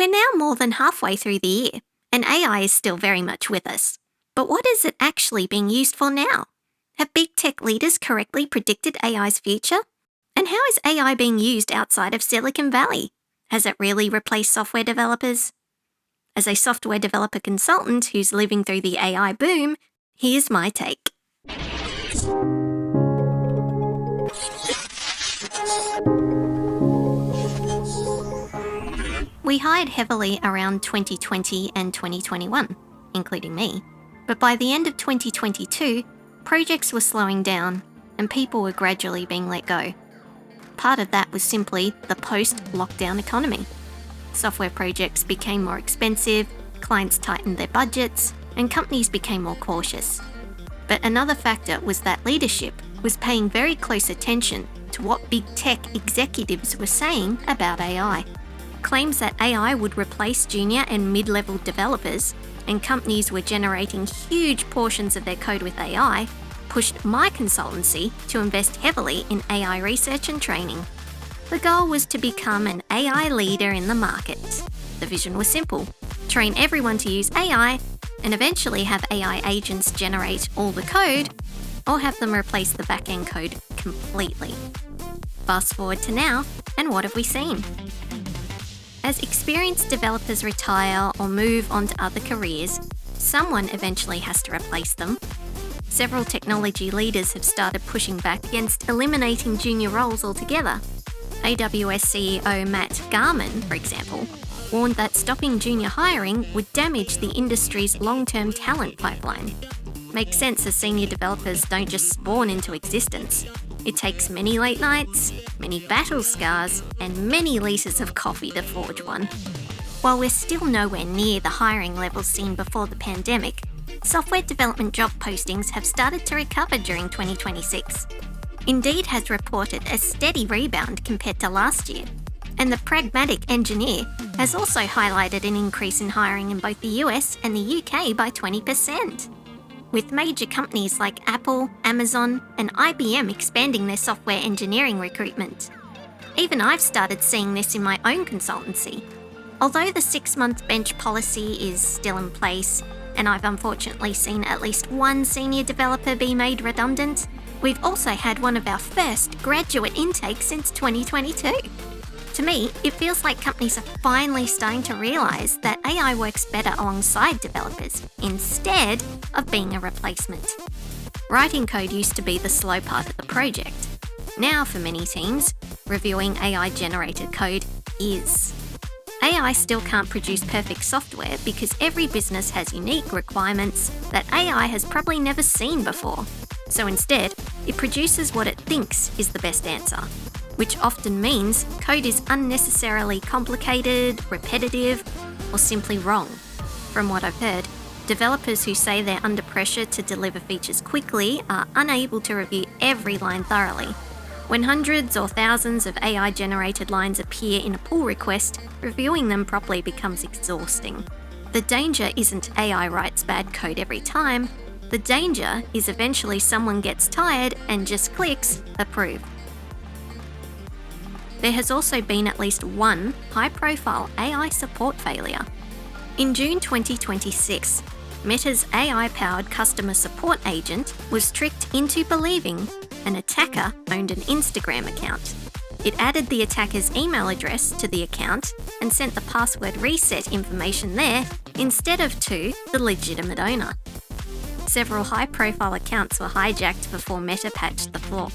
We're now more than halfway through the year, and AI is still very much with us. But what is it actually being used for now? Have big tech leaders correctly predicted AI's future? And how is AI being used outside of Silicon Valley? Has it really replaced software developers? As a software developer consultant who's living through the AI boom, here's my take. We hired heavily around 2020 and 2021, including me. But by the end of 2022, projects were slowing down and people were gradually being let go. Part of that was simply the post-lockdown economy. Software projects became more expensive, clients tightened their budgets, and companies became more cautious. But another factor was that leadership was paying very close attention to what big tech executives were saying about AI. Claims that AI would replace junior and mid-level developers, and companies were generating huge portions of their code with AI, pushed my consultancy to invest heavily in AI research and training. The goal was to become an AI leader in the market. The vision was simple: train everyone to use AI, and eventually have AI agents generate all the code, or have them replace the back-end code completely. Fast forward to now, and what have we seen? As experienced developers retire or move on to other careers, someone eventually has to replace them. Several technology leaders have started pushing back against eliminating junior roles altogether. AWS CEO Matt Garman, for example, warned that stopping junior hiring would damage the industry's long-term talent pipeline. Makes sense, as senior developers don't just spawn into existence. It takes many late nights, many battle scars, and many liters of coffee to forge one. While we're still nowhere near the hiring levels seen before the pandemic, software development job postings have started to recover during 2026. Indeed has reported a steady rebound compared to last year, and the Pragmatic Engineer has also highlighted an increase in hiring in both the US and the UK by 20%. With major companies like Apple, Amazon, and IBM expanding their software engineering recruitment. Even I've started seeing this in my own consultancy. Although the 6-month bench policy is still in place, and I've unfortunately seen at least one senior developer be made redundant, we've also had one of our first graduate intakes since 2022. To me, it feels like companies are finally starting to realise that AI works better alongside developers, instead of being a replacement. Writing code used to be the slow part of the project. Now, for many teams, reviewing AI-generated code is. AI still can't produce perfect software because every business has unique requirements that AI has probably never seen before. So instead, it produces what it thinks is the best answer, which often means code is unnecessarily complicated, repetitive, or simply wrong. From what I've heard, developers who say they're under pressure to deliver features quickly are unable to review every line thoroughly. When hundreds or thousands of AI-generated lines appear in a pull request, reviewing them properly becomes exhausting. The danger isn't AI writes bad code every time. The danger is eventually someone gets tired and just clicks approve. There has also been at least one high-profile AI support failure. In June 2026, Meta's AI-powered customer support agent was tricked into believing an attacker owned an Instagram account. It added the attacker's email address to the account and sent the password reset information there instead of to the legitimate owner. Several high-profile accounts were hijacked before Meta patched the flaw.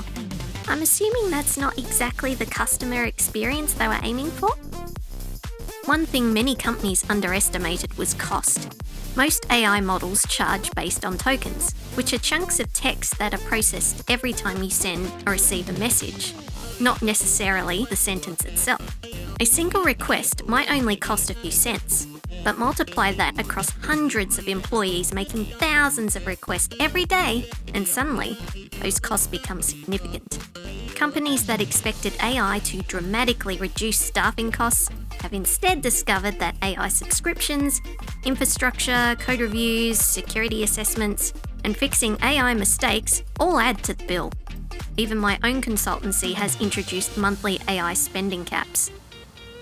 I'm assuming that's not exactly the customer experience they were aiming for? One thing many companies underestimated was cost. Most AI models charge based on tokens, which are chunks of text that are processed every time you send or receive a message, not necessarily the sentence itself. A single request might only cost a few cents, but multiply that across hundreds of employees making thousands of requests every day, and suddenly, those costs become significant. Companies that expected AI to dramatically reduce staffing costs have instead discovered that AI subscriptions, infrastructure, code reviews, security assessments, and fixing AI mistakes all add to the bill. Even my own consultancy has introduced monthly AI spending caps.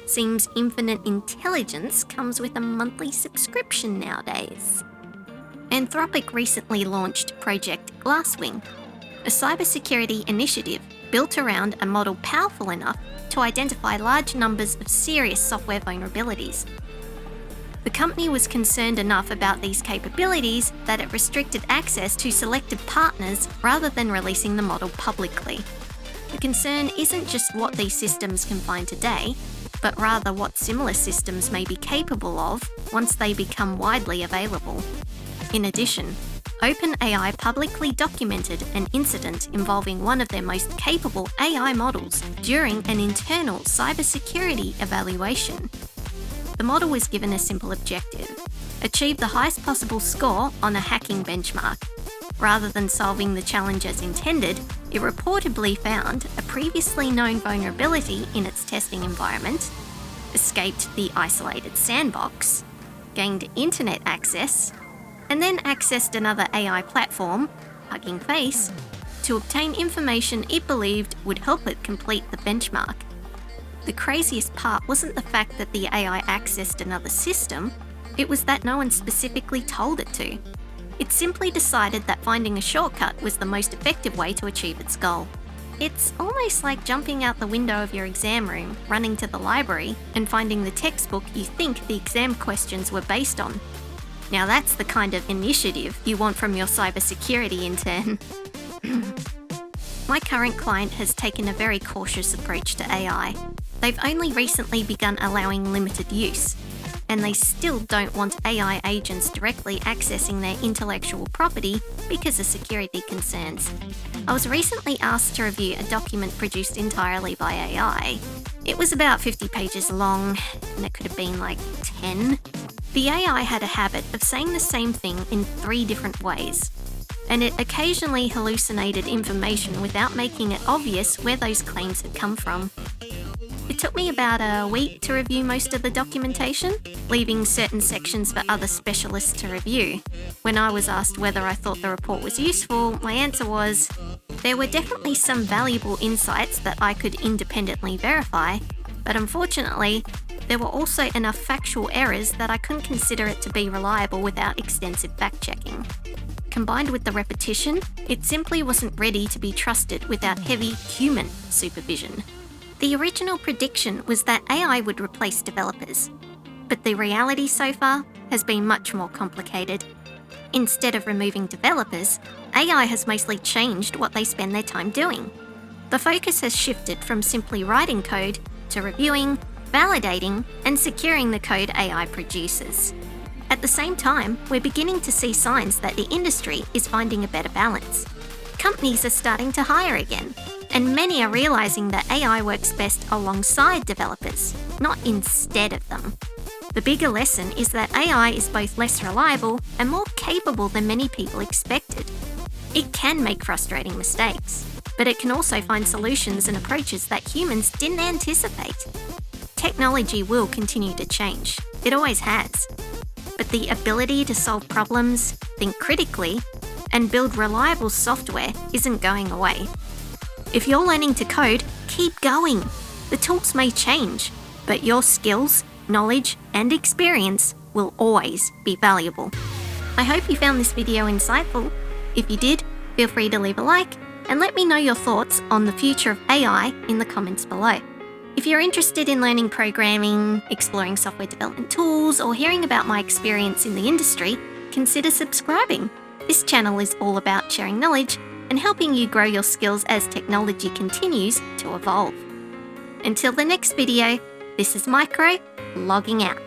Seems infinite intelligence comes with a monthly subscription nowadays. Anthropic recently launched Project Glasswing, a cybersecurity initiative built around a model powerful enough to identify large numbers of serious software vulnerabilities. The company was concerned enough about these capabilities that it restricted access to selected partners rather than releasing the model publicly. The concern isn't just what these systems can find today, but rather what similar systems may be capable of once they become widely available. In addition, OpenAI publicly documented an incident involving one of their most capable AI models during an internal cybersecurity evaluation. The model was given a simple objective: achieve the highest possible score on a hacking benchmark. Rather than solving the challenge as intended, it reportedly found a previously known vulnerability in its testing environment, escaped the isolated sandbox, gained internet access, and then accessed another AI platform, Hugging Face, to obtain information it believed would help it complete the benchmark. The craziest part wasn't the fact that the AI accessed another system, it was that no one specifically told it to. It simply decided that finding a shortcut was the most effective way to achieve its goal. It's almost like jumping out the window of your exam room, running to the library, and finding the textbook you think the exam questions were based on. Now that's the kind of initiative you want from your cybersecurity intern. My current client has taken a very cautious approach to AI. They've only recently begun allowing limited use, and they still don't want AI agents directly accessing their intellectual property because of security concerns. I was recently asked to review a document produced entirely by AI. It was about 50 pages long, and it could have been like 10. The AI had a habit of saying the same thing in 3 different ways, and it occasionally hallucinated information without making it obvious where those claims had come from. It took me about a week to review most of the documentation, leaving certain sections for other specialists to review. When I was asked whether I thought the report was useful, my answer was, there were definitely some valuable insights that I could independently verify, but unfortunately, there were also enough factual errors that I couldn't consider it to be reliable without extensive fact-checking. Combined with the repetition, it simply wasn't ready to be trusted without heavy human supervision. The original prediction was that AI would replace developers, but the reality so far has been much more complicated. Instead of removing developers, AI has mostly changed what they spend their time doing. The focus has shifted from simply writing code to reviewing, validating, and securing the code AI produces. At the same time, we're beginning to see signs that the industry is finding a better balance. Companies are starting to hire again, and many are realizing that AI works best alongside developers, not instead of them. The bigger lesson is that AI is both less reliable and more capable than many people expected. It can make frustrating mistakes, but it can also find solutions and approaches that humans didn't anticipate. Technology will continue to change. It always has. But the ability to solve problems, think critically, and build reliable software isn't going away. If you're learning to code, keep going. The tools may change, but your skills, knowledge, and experience will always be valuable. I hope you found this video insightful. If you did, feel free to leave a like and let me know your thoughts on the future of AI in the comments below. If you're interested in learning programming, exploring software development tools, or hearing about my experience in the industry, consider subscribing. This channel is all about sharing knowledge and helping you grow your skills as technology continues to evolve. Until the next video, this is Micro, logging out.